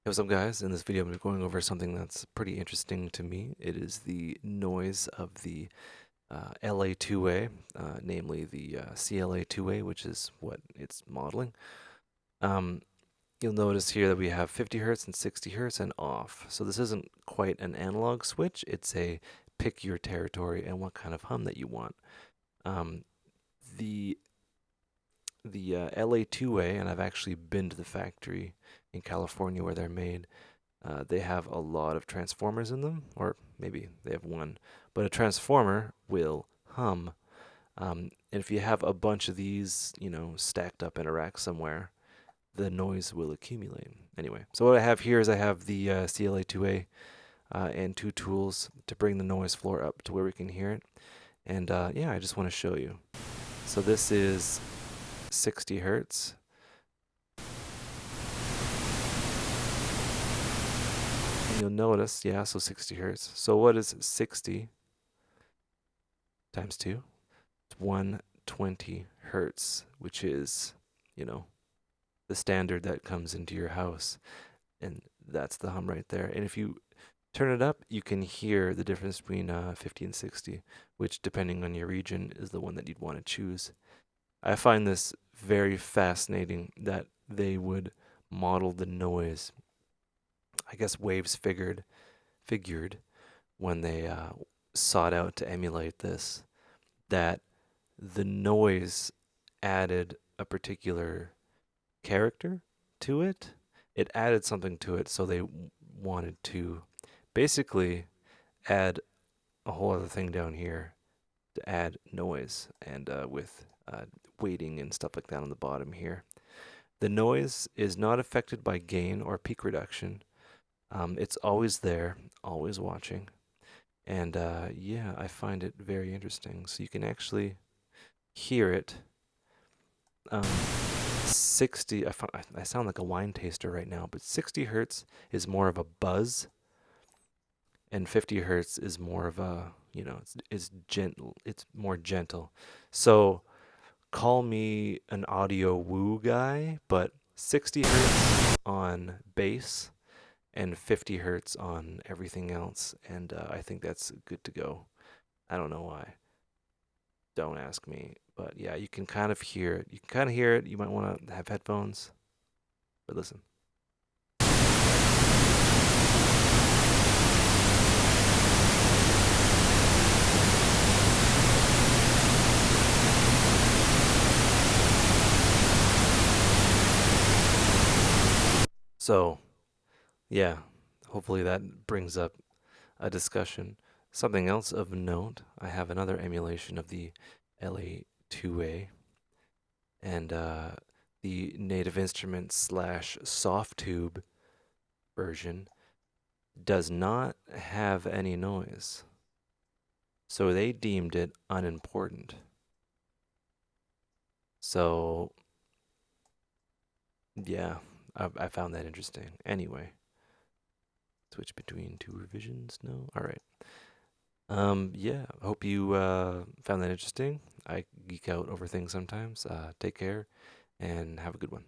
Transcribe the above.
Hey, what's up, guys? In this video, I'm going over something that's pretty interesting to me. It is the noise of the LA2A, namely the CLA2A, which is what it's modeling. Um, you'll notice here that we have 50 hertz and 60 hertz and off. So this isn't quite an analog switch. It's a pick your territory and what kind of hum that you want. Um, the LA2A, and I've actually been to the factory in California where they're made. They have a lot of transformers in them, or maybe they have one, but a transformer will hum. And if you have a bunch of these, stacked up in a rack somewhere, the noise will accumulate. Anyway, so what I have here is I have the CLA2A and two tools to bring the noise floor up to where we can hear it. And yeah, I just want to show you. So this is 60 hertz. And you'll notice, yeah, so 60 hertz. So what is 60 times 2? It's 120 hertz, which is, you know, the standard that comes into your house. And that's the hum right there. And if you turn it up, you can hear the difference between 50 and 60, which, depending on your region, is the one that you'd want to choose. I find this very fascinating that they would model the noise. I guess waves figured when they sought out to emulate this, that the noise added a particular character to it. It added something to it, so they wanted to basically add a whole other thing down here to add noise and with weighting and stuff like that on the bottom here. The noise is not affected by gain or peak reduction. It's always there, always watching. And yeah, I find it very interesting. So you can actually hear it. 60, I sound like a wine taster right now, but 60 hertz is more of a buzz, and 50 hertz is more of a, it's gentle, it's more gentle. So call me an audio woo guy, but 60 hertz on bass and 50 hertz on everything else, and I think that's good to go. I don't know why. Don't ask me. But yeah, you can kind of hear it. You can kind of hear it. You might want to have headphones, but listen. So, yeah, hopefully that brings up a discussion. Something else of note, I have another emulation of the LA2A, and the Native Instruments slash soft tube version does not have any noise. So they deemed it unimportant. So yeah, I found that interesting. Anyway, switch between two revisions. No, all right. Yeah. Hope you found that interesting. I geek out over things sometimes. Take care, and have a good one.